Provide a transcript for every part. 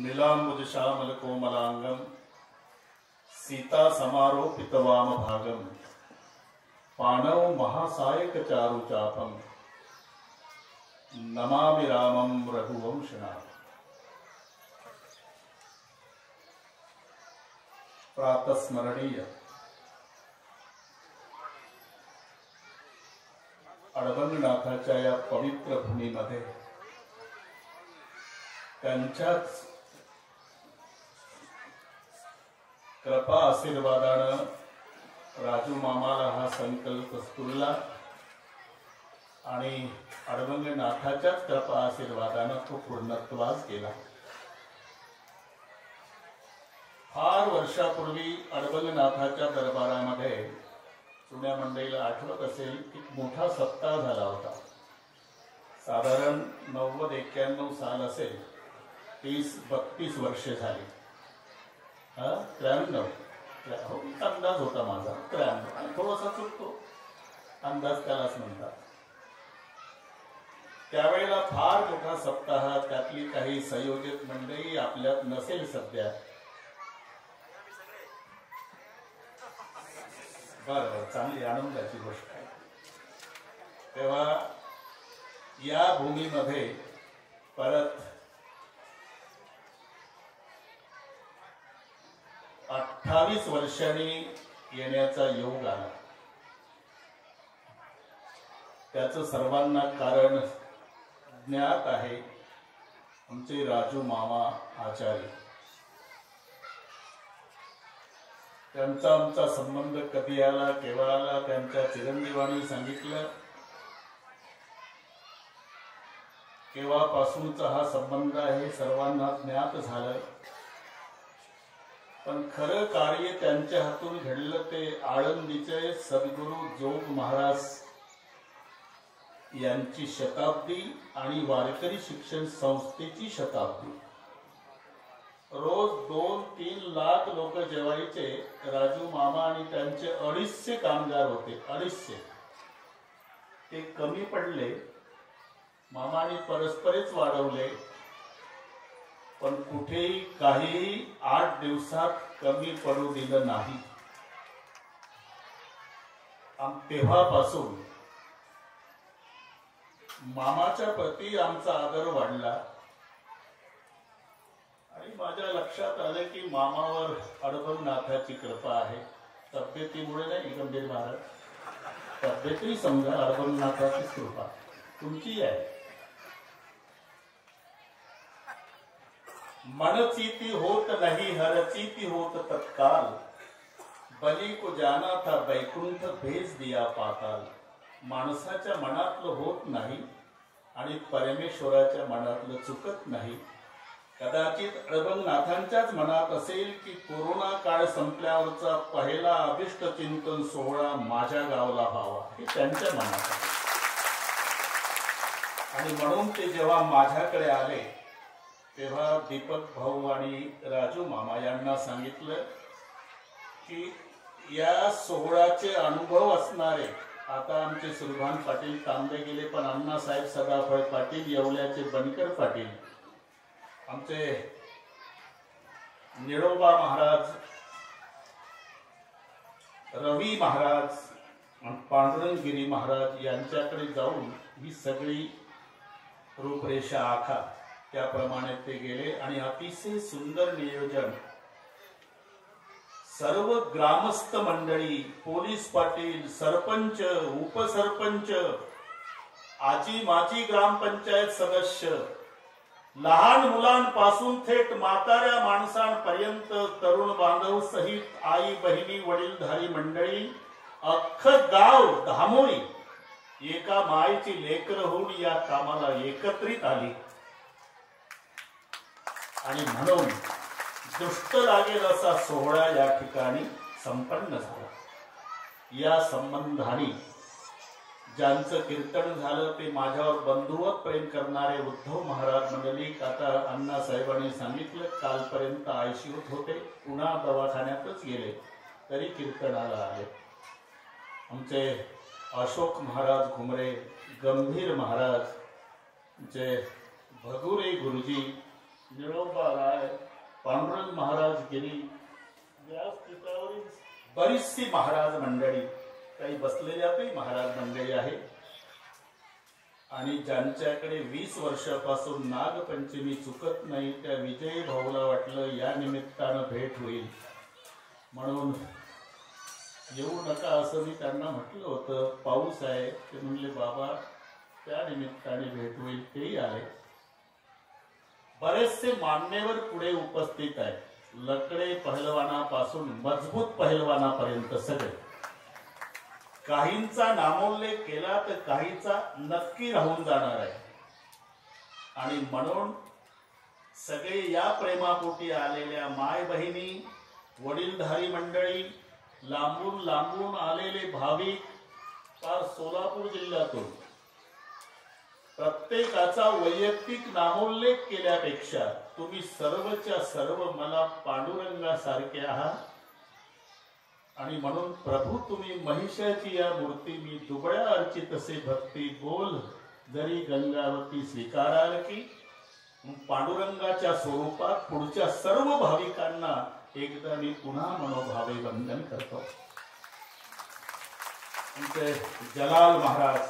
नीलांबुज श्यामल कोमलांगम सीता समारोपित वाम भागम पाणव महासायक चारु चापम नमामि रामं रघुवंशनाथं। प्रातस्मरणीय अडबंगनाथाच्या या पवित्र भूमीमध्ये त्यांच्याच कृपा आशीर्वादानं राजू मामाला हा संकल्प स्फुरला आणि अडबंगनाथाच्याच कृपा आशीर्वादानं तो पूर्णत्वास गेला। फार वर्षापूर्वी अडबंगनाथाच्या दरबारामध्ये जुन्या मंडळीला आठवत असेल की मोठा सप्ताह झाला होता। साधारण 90-91 साल असेल, 30-32 वर्षे झाली। 93 अंदाज होता माझा, 93 थोडासा चुकतो, अंदाज त्यालाच म्हणतात। त्यावेळेला फार मोठा सप्ताह, त्यातली काही संयोजक मंडळी आपल्यात नसेल सध्या। बरं, चांगली आनंदाची गोष्ट आहे। तेव्हा या भूमीमध्ये परत 28 वर्षांनी येण्याचा योग आला। त्याचं सर्वांना कारण ज्ञात आहे। आमचे राजू मामा आचार्य, त्यांचा आमचा संबंध कधी आला, केव्हा आला, त्यांच्या चिरंजीवांनी सांगितलं केव्हापासूनचा हा संबंध आहे सर्वांना ज्ञात झालं। पण खरं कार्य त्यांच्या हातून घडलं ते आळंदीचे सद्गुरू जोग महाराज यांची शताब्दी आणि वारकरी शिक्षण संस्थेची शताब्दी। रोज 2-3 लाख लोक जेवायचे। राजू मामा आणि त्यांचे 250 कामगार होते, 250। ते कमी पडले, मामाने परस्परच वाढवले, पण कुठेही काहीही 8 दिवसात कमी पडू दिलं नाही। तेव्हापासून मामाच्या प्रती आमचा आदर वाढला आणि माझ्या लक्षात आलं की मामावर अडबंगनाथाची कृपा आहे। तब्येतीमुळे नाही गंभीर महाराज, तब्येतही समजा अडबंगनाथाची कृपा तुमची आहे। मनचीती होत नहीं हरचीती होत तत्काल, बलि को जाना था बैकुंठ भेज दिया पाताल। माणसाच्या मनातलं होत नाही आणि परमेश्वराच्या मनातलं चुकत नाही। कदाचित अडबंगनाथांच्याच मनात असेल की कोरोना काळ संपल्यावरचा पहिला अभिष्ट चिंतन सोहळा माझ्या गावाला व्हावा, हे त्यांच्या मनात आहे। आणि म्हणून ते जेव्हा माझ्याकडे आले तेव्हा दीपक भाऊ आणि राजू मामा यांना सांगितलं की या सोहळ्याचे अनुभव असणारे, आता आमचे सुरभान पाटील तांबे गेले, पण अण्णासाहेब सदाफळ पाटील, येवल्याचे बनकर पाटील, आमचे निळोबा महाराज, रवी महाराज, पांडुरंगगिरी महाराज यांच्याकडे जाऊन ही सगळी रूपरेषा आखा। त्याप्रमाणे ते गेले आणि अतिशय सुंदर नियोजन, सर्व ग्रामस्थ मंडळी, पोलीस पाटील, सरपंच, उपसरपंच, आजी माजी ग्रामपंचायत सदस्य, लहान मुलांपासून थेट म्हाताऱ्या माणसांपर्यंत, तरुण बांधव सहित आई बहिणी वडीलधारी मंडळी, अख्खं गाव धामोळी एका मायेची लेकरं होऊन या कामाला एकत्रित आली। आणि म्हणून दृष्ट लागेल असा सोहळा या ठिकाणी संपन्न झाला। या संबंधाने ज्यांचं कीर्तन झालं ते माझ्यावर बंधुवत प्रेम करणारे उद्धव महाराज मंडलिक, आता अण्णासाहेबांनी सांगितलं कालपर्यंत आयसीयूत होते, पुन्हा दवाखान्यातच गेले तरी कीर्तनाला आले। आमचे अशोक महाराज घुमरे, गंभीर महाराज, जे भगुरे गुरुजी, निळोबा राय, गिरी व्यासपीठावरील बरीचशी महाराज मंडळी, काही बसलेल्यातही महाराज मंडळी आहे आणि ज्यांच्याकडे 20 वर्षापासून नागपंचमी चुकत नाही त्या विजय भाऊला वाटलं या निमित्तानं भेट होईल म्हणून येऊ नका असं मी त्यांना म्हटलं होतं. पाऊस आहे ते म्हणले बाबा त्या निमित्ताने भेट होईल, तेही आले. बरेचसे मान्यवर पुढे उपस्थित आहेत, लकडे पहलवानापासून मजबूत पहलवानापर्यंत सगळे. काहींचा नामोल्लेख केला तर काहीचा नक्की राहून जाणार आहे आणि म्हणून सगळे या प्रेमापोटी आलेल्या माय बहिणी, वडीलधारी मंडळी, लांबून लांबून आलेले भाविक, फार सोलापूर जिल्ह्यातून प्रत्येकाचा वैयक्तिक नामोल्लेख केल्यापेक्षा तुम्ही सर्वच्या सर्व मला पांडुरंगासारखे आहात आणि म्हणून प्रभू तुम्ही महिषाची या मूर्ती मी दुबळ्या अर्चित असे भक्ती बोल जरी गंगावती स्वीकाराल की. पांडुरंगाच्या स्वरूपात पुढच्या सर्व भाविकांना एकदा मी पुन्हा मनोभावे वंदन करतो. जलाल महाराज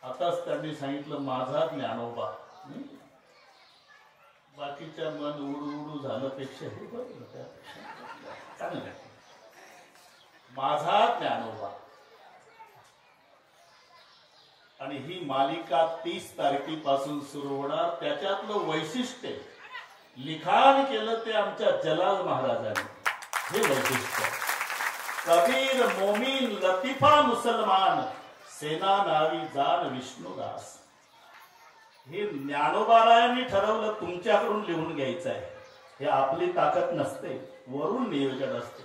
आताच त्यांनी सांगितलं माझा ज्ञानोबा, बाकीच्या मन उडू उडू झालं पेक्षा हे बरं त्यापेक्षा चांगलं. माझा ज्ञानोबा आणि ही मालिका 30 तारखेपासून सुरू होणार. त्याच्यातलं वैशिष्ट्य लिखाण केलं ते आमच्या जलाल महाराजांनी. हे वैशिष्ट्य कबीर मोमीन लतीफा मुसलमान सेना नावी जान विष्णुदास. हे ज्ञानोबारायांनी ठरवलं तुमच्याकडून लिहून घ्यायचं आहे. हे आपली ताकद नसते, वरून नियोजन असते,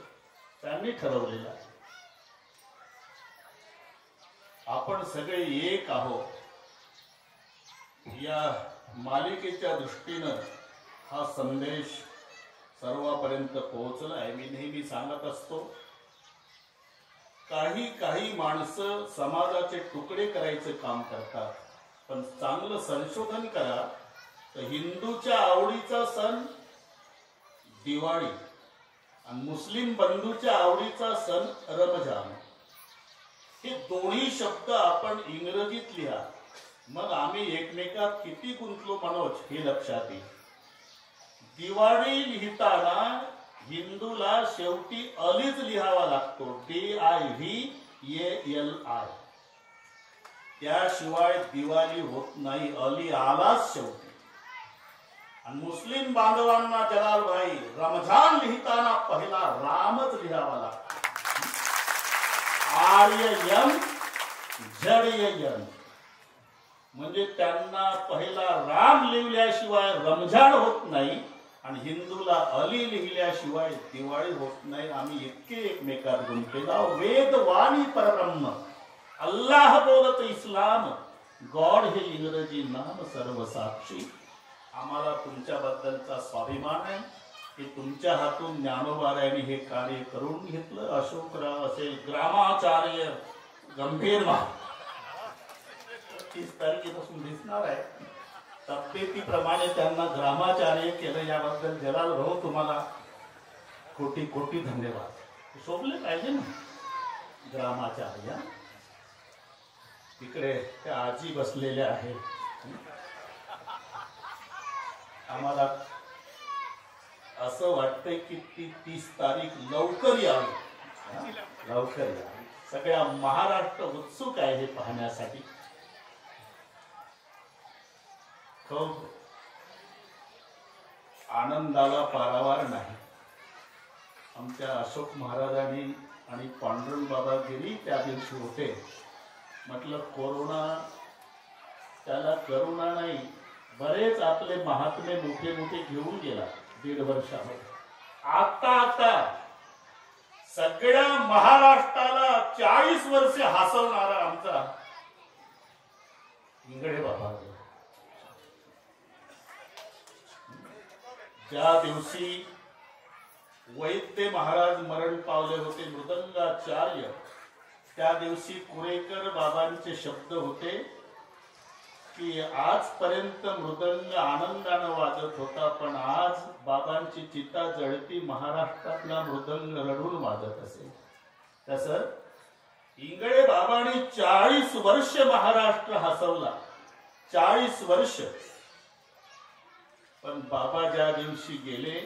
त्यांनी ठरवलेलं आहे. आपण सगळे एक आहोत. या मालिकेच्या दृष्टीनं हा संदेश सर्वांपर्यंत पोहोचला आहे. मी नेहमी सांगत असतो, काही माणसं समाजाचे तुकडे करायचे काम करतात, पण चांगलं संशोधन करा तर हिंदूच्या आवडीचा सण दिवाळी आणि मुस्लिम बंधूच्या आवडीचा सण रमजान, हे दोन्ही शब्द आपण इंग्रजीत लिहा, मग आम्ही एकमेकात किती गुंतलो मनोज हे लक्षात येईल. दिवाळी लिहिताना हिंदूला शेवटी अलीच लिहावा लागतो, DIVALI, त्याशिवाय दिवाळी होत नाही. अली आलाच शेवटी. आणि मुस्लिम बांधवांना जलाल भाई रमजान लिहिताना पहिला रामच लिहावा लागतो. आर्ययन जडयन म्हणजे त्यांना पहिला राम लिहिल्याशिवाय रमजान होत नाही आणि हिंदूला अली लिहिल्याशिवाय दिवाळी होत नाही. आम्ही इतके एकमेकात गुंतलेला. वेद वाणी परब्रह्म, अल्लाह बोलत इस्लाम, गॉड हे इंग्रजी नाम सर्व साक्षी. आम्हाला तुमच्याबद्दलचा स्वाभिमान आहे की तुमच्या हातून ज्ञानोबारायांनी हे कार्य करून घेतलं. अशोकराव असेल, ग्रामाचार्य गंभीर 30 तारखेपासून दिसणार आहे. तब्येतीप्रमाणे त्यांना ग्रामाचार्य केलं, याबद्दल जलाल भाऊ तुम्हाला कोटी कोटी धन्यवाद. शोभले पाहिजे ना ग्रामाचार्य. तिकडे त्या आजी बसलेल्या आहेत. आम्हाला असं वाटतंय की ती 30 तारीख लवकर यावी, लवकर यावी. सगळ्या महाराष्ट्र उत्सुक आहे हे पाहण्यासाठी. खूप आनंदाला पारावार नाही. आमच्या अशोक महाराजांनी आणि पांडुरंग बाबा गिरी त्या दिवशी होते. म्हटलं कोरोना त्याला करुणा नाही, बरेच आपले महात्मे मोठे मोठे घेऊन गेला 1.5 वर्षामध्ये. आता सगळ्या महाराष्ट्राला 40 वर्षे हसवणारा आमचा इंगळे बाबा, ज्या दिवशी वैद्य महाराज मरण पावले होते, मृदंगाचार्य, त्या दिवशी कुरेकर बाबांचे शब्द होते की आजपर्यंत मृदंग आनंदानं वाजत होता, पण आज बाबांची चिता जळती, महाराष्ट्रातला मृदंग रडून वाजत असेल. तसं इंगळे बाबांनी 40 वर्ष महाराष्ट्र हसवला, 40 वर्ष. पण बाबा ज्या दिवशी गेले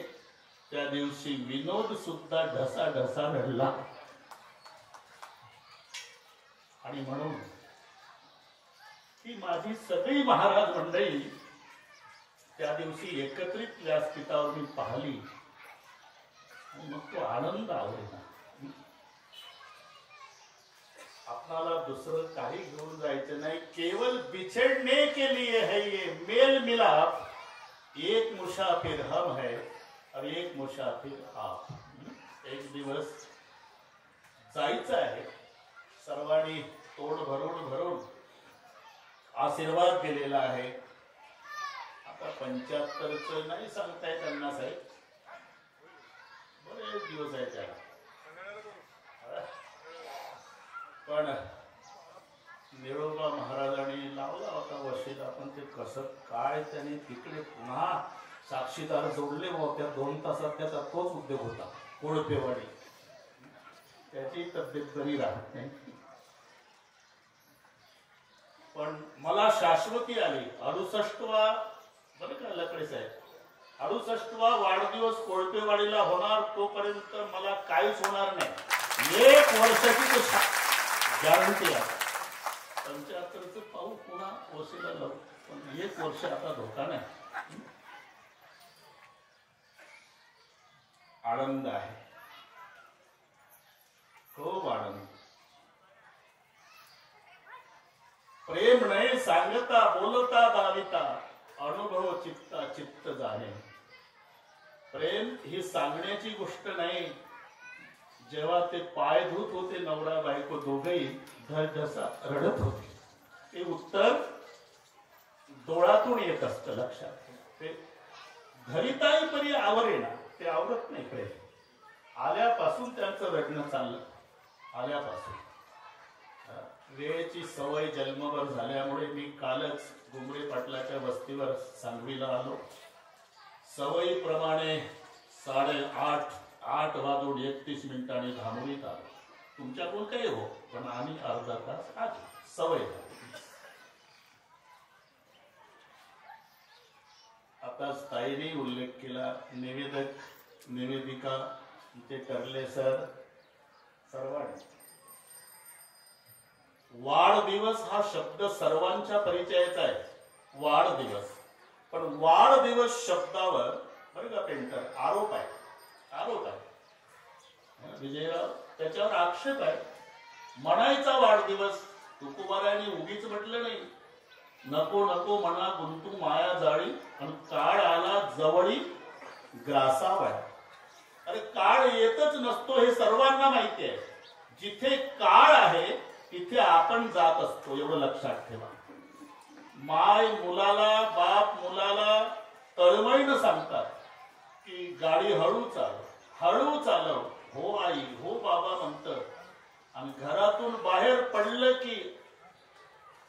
त्या दिवशी विनोद सुद्धा ढसा ढसा रडला. आणि म्हणून ही माझी सगळी महाराज मंडळी त्या दिवशी एकत्रित व्यासपीठावर मी पाहिली आणि मग तो आनंद आवडेना. आपणाला दुसरं काही घेऊन जायचं नाही. केवल बिछड़ने के लिए है ये मेल मिलाप. एक मुसाफिर हम है और एक मुसाफिर आप. एक दिवस जायचं आहे. सर्वांनी तोंड भरून भरून आशीर्वाद दिलेला आहे. आता 75चं नाही सांगताय त्यांना साहेब, बरेच दिवस आहे त्याला. पण निळोबा महाराजांनी लावला होता वशिला, पण ते कसं काय त्याने तिकडे पुन्हा साक्षीदार जोडले व त्या 2 तासात त्याचा तोच उद्योग होता, कोळपेवाडी. त्याची तब्येत बरी राहत नाही. पण मला शाश्वती आली. 68वा बरं का लकडे साहेब, 68वा वाढदिवस कोळपेवाडीला होणार, तोपर्यंत मला काहीच होणार नाही. 1 वर्षाची तो गॅरंटी आहे. 75चं पाहू पुन्हा वशिला लावू, पण 1 वर्ष आता धोका नाही. आनंद आहे, खूप आनंद. प्रेम नाही सांगता बोलता दाविता, अनुभव चित्ता चित्त जाणे. प्रेम ही सांगण्याची गोष्ट नाही. जेव्हा ते पाय धुत होते नवरा बायको दोघेही धसा रडत होते, ते उत्तर डोळ्यातून येत असतं. लक्षात ते घरीताई परी आवरेना, ते आवरत नाही. प्रेम आल्यापासून त्यांचं रडणं चाललं. आल्यापासून वेळेची सवय जन्मभर झाल्यामुळे मी कालच गुमरे पाटलाच्या वस्तीवर सांगवीला आलो. सवयीप्रमाणे 8:30 वाजून 31 मिनिटांनी धामोरीत आलो. तुमच्याकडून काही हो, पण आम्ही अर्धा तास आधी सवय झाली. आता ताईने उल्लेख केला, निवेदक निवेदिका ते ठरले सर सर्वांनी. वाढदिवस हा शब्द सर्वांच्या परिचयाचा आहे. वाढदिवस, पण वाढदिवस शब्दावर बरं का पेंटर आरोप आहे. आरोप आहे विजयराव, त्याच्यावर आक्षेप आहे. म्हणायचा वाढदिवस तुकोबारायांनी उगीच म्हटलं नाही. नको नको म्हणा गुंतू माया जाळी, आणि काळ आला जवळी ग्रासावया. अरे काळ येतच नसतो हे सर्वांना माहिती आहे. जिथे काळ आहे तिथे आपण जात असतो, एवढं लक्षात ठेवा. माय मुलाला, बाप मुलाला तळमळीनं सांगतात की गाडी हळू चालव, हळू चालव. हो आई, हो बाबा म्हणतं. आणि घरातून बाहेर पडलं की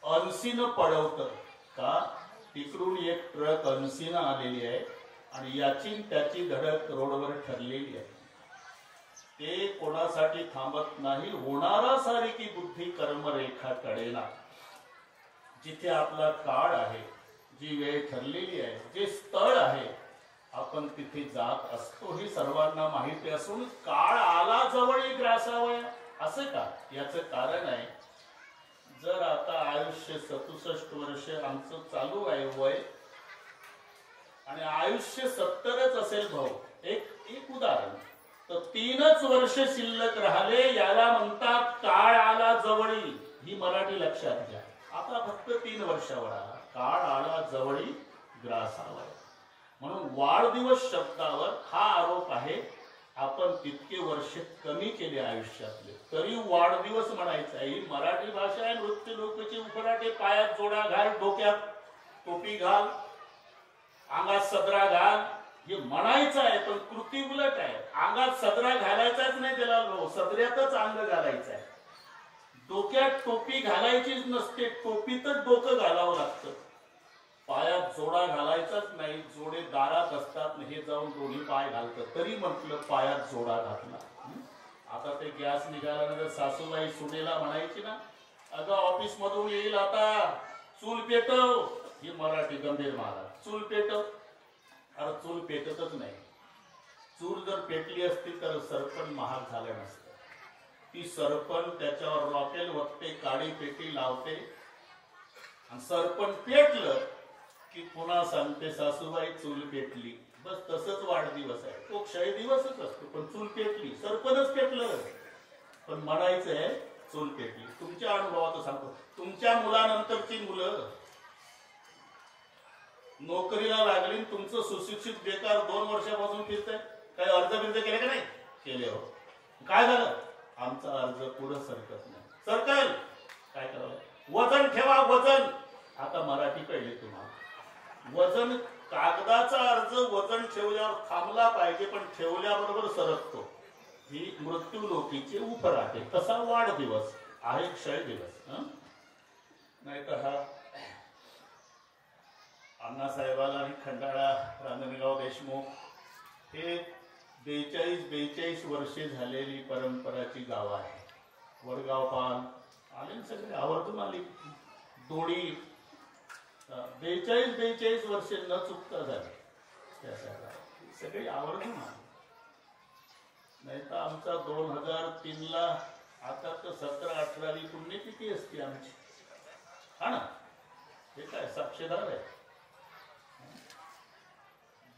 अनसीनं पडवतं का, तिकडून एक ट्रक अनसीनं आलेली आहे आणि याची त्याची धडक रोडवर ठरलेली आहे. ते कोणासाठी थांबत नाही. होणारा सारी की बुद्धी कर्मरेखा कडेना. जिथे आपला काळ आहे, जी वेळ ठरलेली आहे, जे स्थळ आहे, आपण तिथे जात असतो. ही सर्वांना माहिती असून काळ आला जवळी ग्रासावया असं का, याचं कारण आहे, जर आता आयुष्य 67 वर्ष आमचं चालू आहे वय, आणि आयुष्य 70च असेल भाऊ, एक उदाहरण, तर 3च वर्ष शिल्लक राहिले, याला म्हणतात काळ आला जवळी. ही मराठी लक्षात घ्या. आता फक्त 3 वर्षावर आला, काळ आला जवळी ग्रासावया. म्हणून वाढदिवस शब्दावर हा आरोप आहे. आपण तितके वर्ष कमी केले आयुष्यातले, तरी वाढदिवस म्हणायचा. ही मराठी भाषा आहे. नृत्य लोकची उफराटे, पायात जोडा घाल, डोक्यात टोपी घाल, अंगात सदरा घाल, हे म्हणायचं आहे. पण कृती उलट आहे. अंगात सदरा घालायचाच नाही, त्याला सदऱ्यातच अंग घालायचं आहे. डोक्यात टोपी घालायचीच नसते, टोपीतच डोकं घालावं लागतं. पायात जोडा घालायचाच नाही, जोडे दारात असतात, हे जाऊन दोन्ही पाय घालतं. तरी म्हटलं पायात जोडा घातला. आता ते गॅस निघाल्यानंतर सासूबाई सुनेला म्हणायची ना, अगं ऑफिस मधून येईल आता, चूल पेटव. ही मराठी गंभीर महाराज, चूल पेटव. अरे चूल पेटतच नाही. चूल जर पेटली असती तर सरपण महाग झालं नसतं. ती सरपण त्याच्यावर रॉकेल वगते, काडी पेटी लावते, आणि सरपण पेटलं की पुन्हा सांगते सासूबाई चूल पेटली. बस तसंच वाढदिवस आहे, तो क्षय दिवसच असतो, पण चूल पेटली, सरपणच पेटलं. पण म्हणायचंय चूल पेटली. तुमच्या अनुभवाचं सांगतो, तुमच्या मुलानंतरची मुलं नोकरीला लागली, तुमचं सुशिक्षित बेकार 2 वर्षापासून फिरतंय, काही अर्ज बिर्ज केले का नाही केले? हो, काय झालं? आमचा अर्ज पुढे सरकत नाही. सरकल काय करावं? वजन ठेवा, वजन. आता मराठी कळली तुम्हाला? वजन, कागदाचा अर्ज वजन ठेवल्यावर थांबला पाहिजे, पण ठेवल्याबरोबर सरकतो. ही मृत्यू लोकीची उपराटे. तसा वाढदिवस आहे क्षय दिवस. नाही तर हा अण्णासाहेबाला आणि खंडाळा रांजणगाव देशमुख हे 42 वर्षे झालेली परंपराची गाव आहे. वडगाव पान आले सगळे आवर्जून आली. दोडी 42 वर्षे न चुकता झाली. त्या सगळी आवर्जून आली. नाही तर आमचा 2003ला, आता तर 17-18वी पुण्यतिथी असते आमची, हा ना. हे काय साक्षीदार आहे.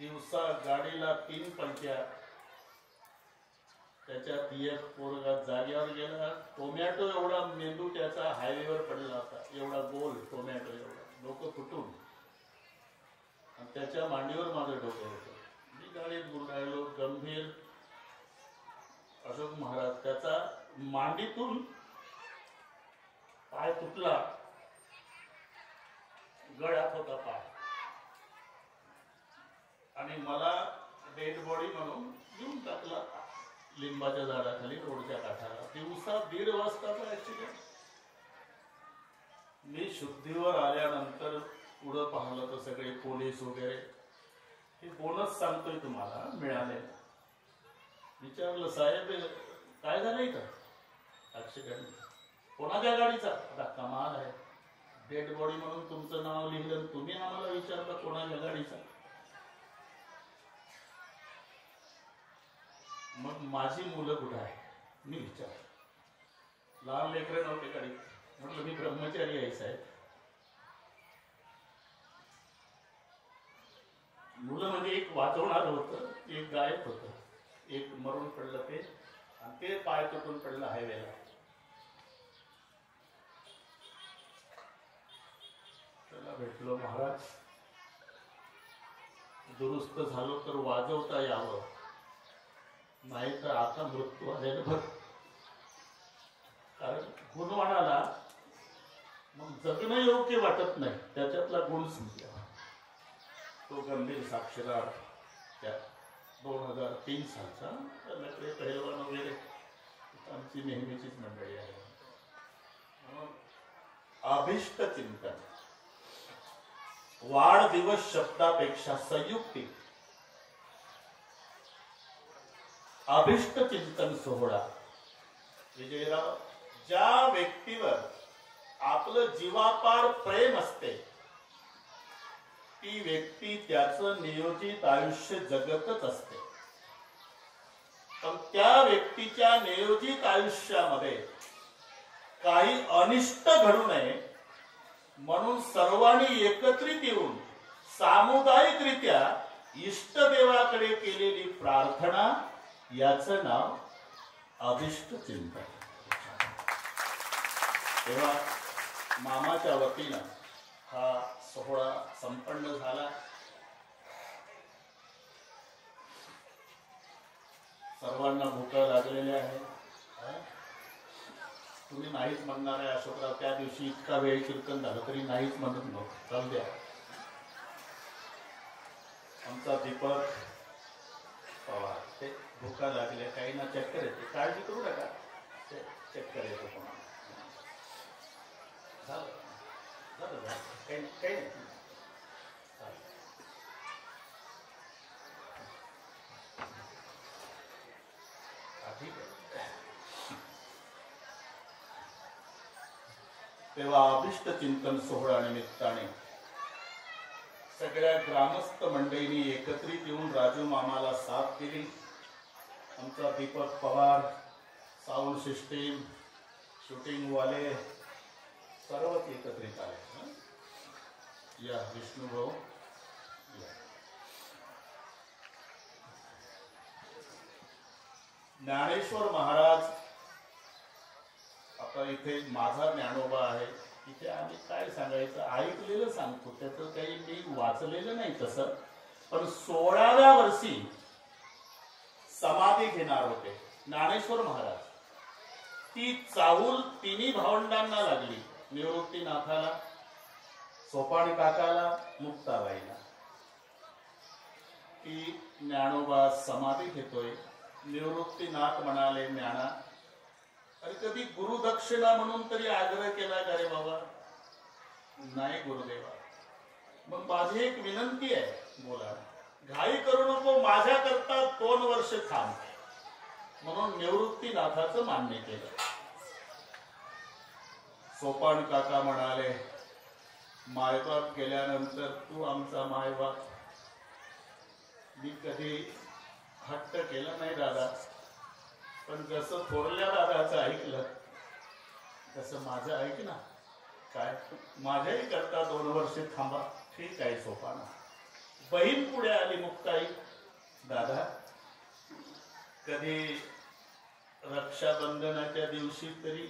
दिवसा गाडीला 3 पलट्या, त्याच्यात एक पोरगा जागेवर गेला. टोमॅटो एवढा मेंदू त्याचा हायवेवर पडला होता, एवढा गोल टोमॅटो, एवढा डोकं फुटून, आणि त्याच्या मांडीवर माझं डोकं होतं. मी गाडीत गुरडायलो. गंभीर अशोक महाराज, त्याचा मांडीतून पाय तुटला, गळ्यात होता पाय, आणि मला डेड बॉडी म्हणून घेऊन टाकला लिंबाच्या झाडाखाली रोडच्या काठाला. दिवसा 1:30 वाजताचा ऍक्सिडेंट. मी शुद्धीवर आल्यानंतर पुढं पाहिलं तर सगळे पोलीस वगैरे. हे बोनस सांगतोय तुम्हाला मिळाले. विचारलं, साहेब काय झालंय का? ऍक्सिडेंट. कोणाच्या गाडीचा? आता कमाल आहे, डेड बॉडी म्हणून तुमचं नाव लिहिलं, तुम्ही आम्हाला विचारलं कोणाच्या गाडीचा? मग माझी मुलं कुठं आहे? मी विचार. लहान लेकरं नव्हते गाडीत. म्हटलं मी ब्रह्मचारी आहे साहेब. मुलं म्हणजे एक वाचवणार होतं, एक गायब होतं, एक मरून पडलं ते, आणि ते पाय तुटून पडलं हायवेला. त्याला भेटलो, महाराज दुरुस्त झालो तर वाजवता यावं, नाही तर आता मृत्यू आलेला बरं. कारण गुणवाणाला मग जगणं योग्य वाटत नाही, त्याच्यातला गुण समजा. तो गंभीर साक्षीदार त्या 2003 सालचा. त्याच्याकडे पहिलवान वगैरे आमची नेहमीचीच मंडळी आहे. अभिष्ट चिंतन, वाढदिवस शब्दापेक्षा संयुक्तिक अभिष्ट चिंतन सोहळा. विजयराव, ज्या व्यक्तीवर आपलं जीवापार प्रेम असते ती व्यक्ती त्याचं नियोजित आयुष्य जगतच असते. पण त्या व्यक्तीच्या नियोजित आयुष्यामध्ये काही अनिष्ट घडू नये म्हणून सर्वांनी एकत्रित येऊन सामुदायिकरित्या इष्टदेवाकडे केलेली प्रार्थना, याचं नाव अभिष्ट चिंतन. तेव्हा मामाच्या वतीनं हा सोहळा संपन्न झाला. सर्वांना भूका लागलेल्या आहे. तुम्ही नाहीच म्हणणार आहे अशोकराव, त्या दिवशी इतका वेळ कीर्तन झालं तरी नाहीच म्हणत नव्हतं. चालू द्या. आमचा दीपक पवार, ते भूका लागल्या, काही ना चक्कर येते, काळजी करू नका, ते चक्कर येतो कोणा. झालं काही नाही. तेव्हा अभिष्ट चिंतन सोहळा निमित्ताने सगळ्या ग्रामस्थ मंडळींनी एकत्रित येऊन राजू मामाला साथ दिली. आमचा Deepak Pawar, sound system, shooting वाले सर्वच एकत्रित आले. या विष्णुभाऊ या. ज्ञानेश्वर महाराज, आता इथे माझा ज्ञानोबा आहे, इथे आम्ही काय सांगायचं, ऐकलेलं सांगतो, त्याचं काही मी वाचलेलं नाही तसं. पण 16व्या वर्षी समाधी घेणार होते ज्ञानेश्वर महाराज. ती चाहूल तिन्ही भावंडांना लागली, निवृत्तीनाथाला, सोपाणी काकाला, मुक्ताबाईला, की ज्ञानोबा समाधी घेतोय. निवृत्तीनाथ म्हणाले, ज्ञाना, अरे कधी गुरुदक्षिणा म्हणून तरी आग्रह केला का रे बाबा? नाही गुरुदेवा. मग माझी एक विनंती आहे, बोला. घाई करू नको, माझ्या करता 2 वर्ष थांब. म्हणून निवृत्तीनाथाचं मान्य केलं. सोपान काका म्हणाले, मायबाप गेल्यानंतर तू आमचा मायबाप. मी कधी हट्ट केला नाही दादा, पण जसं थोरल्या दादाचं ऐकलं तसं माझं ऐक ना. काय, माझ्याही करता 2 वर्ष थांबा. ठीक आहे सोपाना. बहीण पुढे आली, मुक्ताई, दादा कधी रक्षाबंधनाच्या दिवशी तरी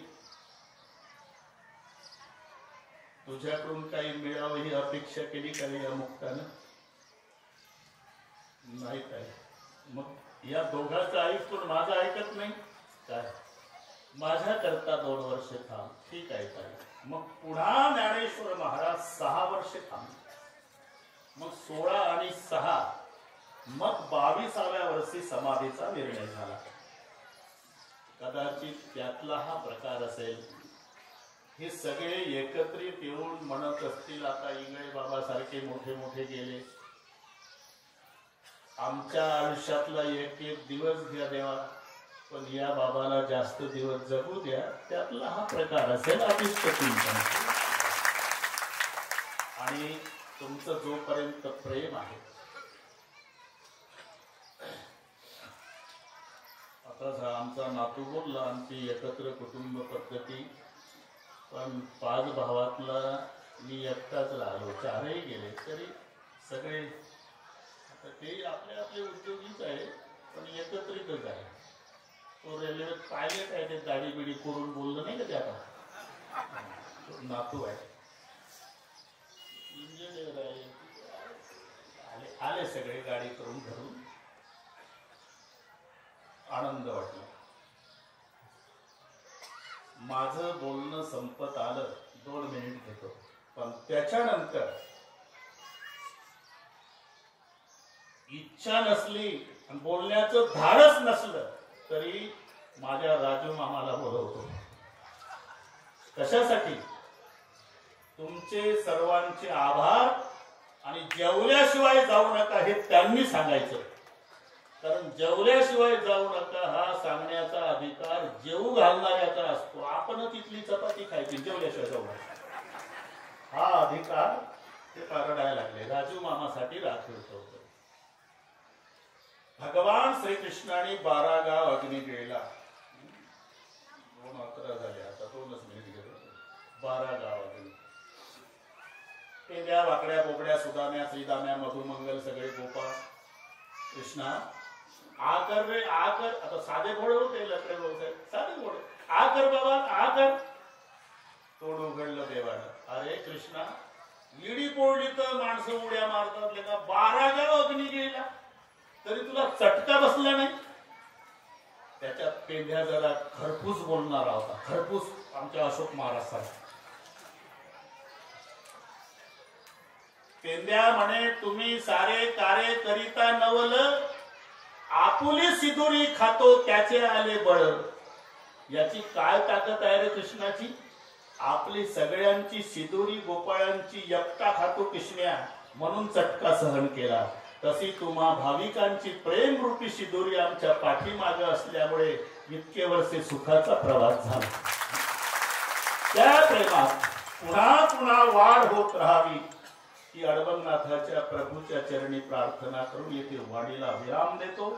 तुझ्याकडून काही मिळावं ही अपेक्षा केली का या मुक्तानं? नाही काय. मग या दोघांचं ऐकून माझं ऐकत नाही काय? माझ्या करता 2 वर्ष थांब. ठीक आहे ताई. मग पुन्हा ज्ञानेश्वर महाराज 6 वर्ष थांबले. मग 16 आणि 6, मग 22व्या वर्षी समाधीचा निर्णय झाला. कदाचित त्यातला हा प्रकार असेल. हे सगळे एकत्रित येऊन म्हणत असतील, आता इंगळे बाबा सारखे मोठे मोठे गेले, आमच्या आयुष्यातला एक एक दिवस घ्या देवा, पण या बाबाला जास्त दिवस जगू द्या. त्यातला हा प्रकार असेल अभिष्ट चिंतन. आणि तुमचं जोपर्यंत प्रेम आहे, आता आमचा नातू बोलला, आमची एकत्र कुटुंब पद्धती, पण 5 भावातला मी एकटाच राहिलो. 4ही गेले तरी सगळे आता ते आपले आपले उद्योगीच आहे, पण एकत्रितच आहे. तो रेल्वेत पायलट आहे, ते दाढी बिडी करून बोललं नाही का ते, आता नातू आहे, इंजिनियर आहे. आले सगळे गाडी करून घरून. आनंद वाटला. माझं बोलणं संपत आलं, 2 मिनिट घेतो, पण त्याच्यानंतर इच्छा नसली आणि बोलण्याचं धाडस नसलं तरी माझ्या राजू मामाला बोलवतो. कशासाठी? तुमचे सर्वांचे आभार. आणि जेवल्याशिवाय जाऊ नका हे त्यांनी सांगायचं. कारण जेवल्याशिवाय जाऊ नका हा सांगण्याचा अधिकार जेवू घालणाऱ्याचा असतो. आपण तिथली चपाती खायची, जेवल्याशिवाय जाऊ नका हा अधिकार ते रडायला लागले. राजू मामासाठी राखीव ठेवतो. भगवान श्रीकृष्णाने 12 गाव अग्नी गिळला. 2:11 झाले, आता 2च मिनिट घेतो. 12 गाव अग्नी. पेंड्या, वाकड्या, बोबड्या, सुदाम्या, श्रीदाम्या, मधुमंगल, सगळे गोपाळ. कृष्णा आकर रे आकर. आता साधे घोडे होते, लकडे होते, साधे घोडे. आकर बाबा आकर. तोड उघडलं देवानं. अरे कृष्णा, विडी पोळली तर माणसं उड्या मारतात लेका. 12 गाव अग्नी गिळला तरी तुला चटका बसला नाही. त्याच्यात पेंढ्या जरा खरपूस बोलणारा होता. खरपूस आमच्या अशोक महाराज सारखा. पेंढ्या म्हणे, तुम्ही सारे कार्य करिता नवल, आपुली सिदुरी खातो त्याचे आले बळ. याची काय ताकद आहे रे कृष्णाची? आपली सगळ्यांची सिदुरी गोपाळांची एकटा खातो कृष्ण्या, म्हणून चटका सहन केला. तशी तुम्हा भाविकांची प्रेम रूपी सिदुरी आमच्या पाठीमागे असल्यामुळे इतके वर्षे सुखाचा प्रवास झाला. त्या प्रेमात पुन्हा पुन्हा वाढ होत राहावी ही अडवणनाथाच्या प्रभूच्या चरणी प्रार्थना करून येथे वाणीला विराम देतो.